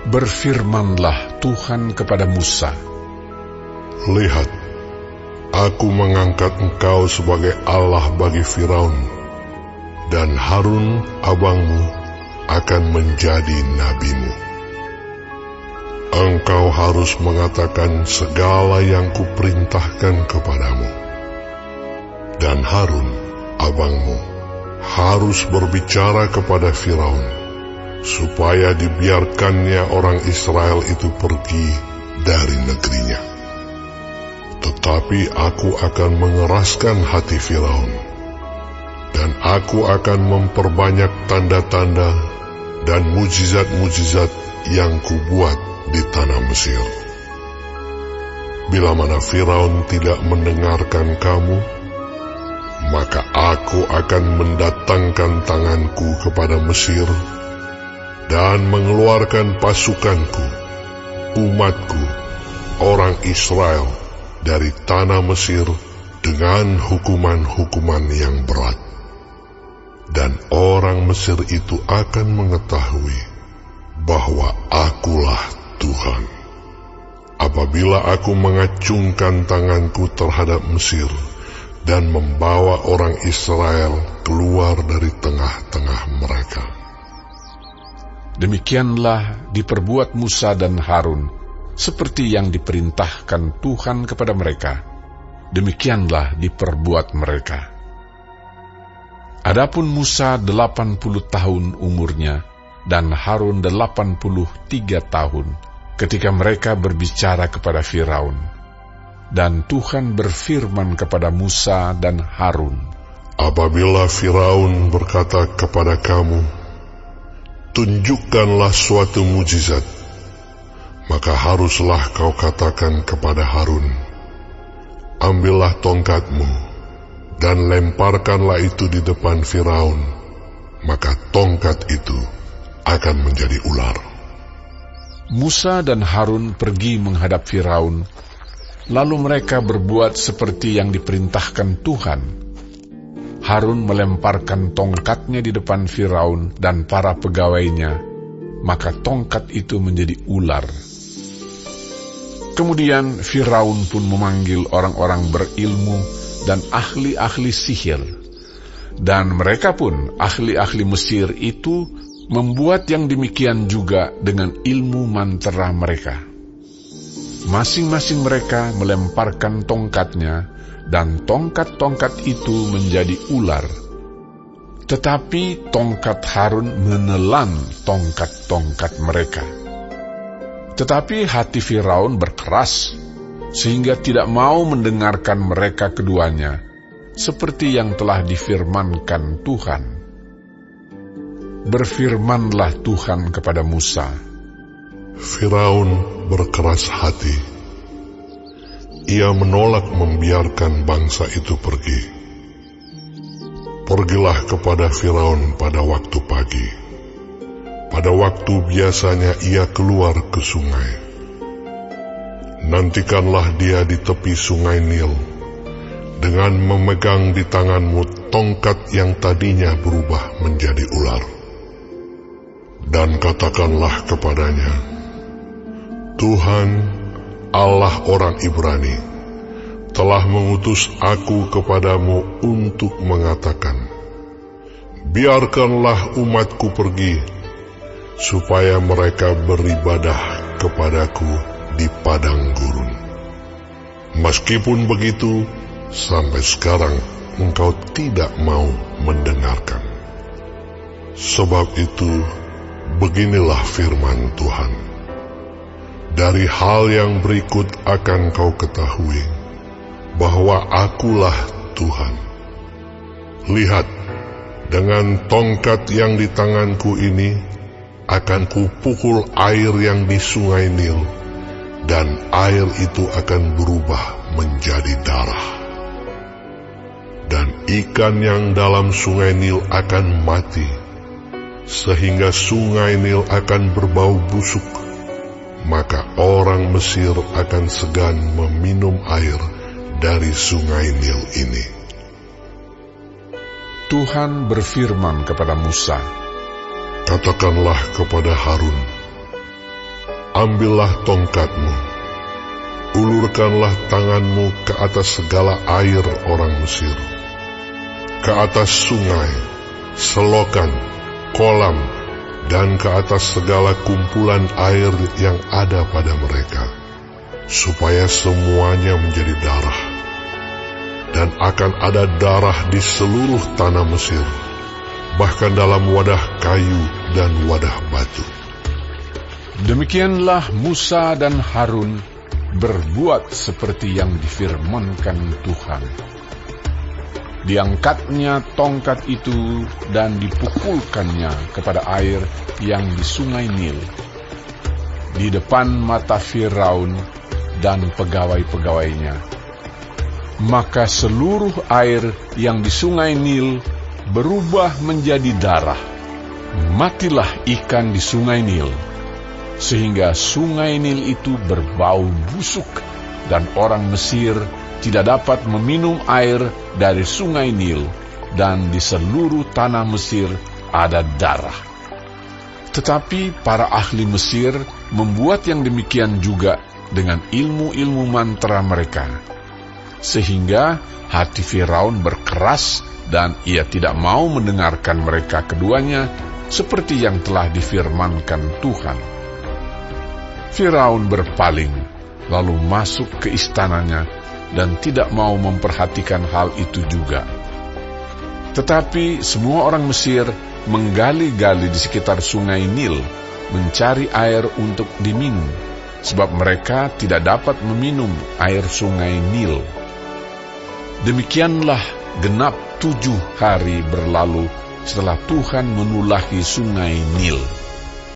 Berfirmanlah Tuhan kepada Musa, "Lihat, aku mengangkat engkau sebagai Allah bagi Firaun, dan Harun abangmu akan menjadi nabimu. Engkau harus mengatakan segala yang kuperintahkan kepadamu, dan Harun abangmu harus berbicara kepada Firaun, supaya dibiarkannya orang Israel itu pergi dari negerinya. Tetapi aku akan mengeraskan hati Firaun, dan aku akan memperbanyak tanda-tanda dan mujizat-mujizat yang kubuat di tanah Mesir. Bila mana Firaun tidak mendengarkan kamu, maka aku akan mendatangkan tanganku kepada Mesir dan mengeluarkan pasukanku, umatku, orang Israel dari tanah Mesir dengan hukuman-hukuman yang berat. Dan orang Mesir itu akan mengetahui bahwa akulah Tuhan, apabila aku mengacungkan tanganku terhadap Mesir dan membawa orang Israel keluar dari tengah-tengah mereka." Demikianlah diperbuat Musa dan Harun, seperti yang diperintahkan Tuhan kepada mereka. Demikianlah diperbuat mereka. Adapun Musa 80 tahun umurnya, dan Harun 83 tahun, ketika mereka berbicara kepada Firaun. Dan Tuhan berfirman kepada Musa dan Harun, "Apabila Firaun berkata kepada kamu, 'Tunjukkanlah suatu mujizat,' maka haruslah kau katakan kepada Harun, 'Ambillah tongkatmu dan lemparkanlah itu di depan Firaun,' maka tongkat itu akan menjadi ular." Musa dan Harun pergi menghadap Firaun, lalu mereka berbuat seperti yang diperintahkan Tuhan. Harun melemparkan tongkatnya di depan Firaun dan para pegawainya, maka tongkat itu menjadi ular. Kemudian Firaun pun memanggil orang-orang berilmu dan ahli-ahli sihir, dan mereka pun, ahli-ahli Mesir itu, membuat yang demikian juga dengan ilmu mantera mereka. Masing-masing mereka melemparkan tongkatnya, dan tongkat-tongkat itu menjadi ular. Tetapi tongkat Harun menelan tongkat-tongkat mereka. Tetapi hati Firaun berkeras, sehingga tidak mau mendengarkan mereka keduanya, seperti yang telah difirmankan Tuhan. Berfirmanlah Tuhan kepada Musa, "Firaun berkeras hati. Ia menolak membiarkan bangsa itu pergi. Pergilah kepada Firaun pada waktu pagi, pada waktu biasanya ia keluar ke sungai. Nantikanlah dia di tepi sungai Nil, dengan memegang di tanganmu tongkat yang tadinya berubah menjadi ular. Dan katakanlah kepadanya, 'Tuhan, Allah orang Ibrani, telah mengutus aku kepadamu untuk mengatakan, biarkanlah umatku pergi, supaya mereka beribadah kepadaku di padang gurun. Meskipun begitu, sampai sekarang engkau tidak mau mendengarkan. Sebab itu, beginilah firman Tuhan. Dari hal yang berikut akan kau ketahui bahwa akulah Tuhan. Lihat, dengan tongkat yang di tanganku ini akan kupukul air yang di sungai Nil, dan air itu akan berubah menjadi darah. Dan ikan yang dalam sungai Nil akan mati, sehingga sungai Nil akan berbau busuk. Maka orang Mesir akan segan meminum air dari sungai Nil ini." Tuhan berfirman kepada Musa, "Katakanlah kepada Harun, ambillah tongkatmu, ulurkanlah tanganmu ke atas segala air orang Mesir, ke atas sungai, selokan, kolam, dan ke atas segala kumpulan air yang ada pada mereka, supaya semuanya menjadi darah. Dan akan ada darah di seluruh tanah Mesir, bahkan dalam wadah kayu dan wadah batu. Demikianlah Musa dan Harun berbuat seperti yang difirmankan Tuhan. Diangkatnya tongkat itu dan dipukulkannya kepada air yang di sungai Nil, di depan mata Firaun dan pegawai-pegawainya. Maka seluruh air yang di sungai Nil berubah menjadi darah. Matilah ikan di sungai Nil, sehingga sungai Nil itu berbau busuk, dan orang Mesir tidak dapat meminum air dari sungai Nil, dan di seluruh tanah Mesir ada darah. Tetapi para ahli Mesir membuat yang demikian juga dengan ilmu-ilmu mantra mereka, sehingga hati Firaun berkeras dan ia tidak mau mendengarkan mereka keduanya seperti yang telah difirmankan Tuhan. Firaun berpaling, lalu masuk ke istananya dan tidak mau memperhatikan hal itu juga. Tetapi semua orang Mesir menggali-gali di sekitar sungai Nil, mencari air untuk diminum, sebab mereka tidak dapat meminum air sungai Nil. Demikianlah genap 7 hari berlalu setelah Tuhan menulahi sungai Nil.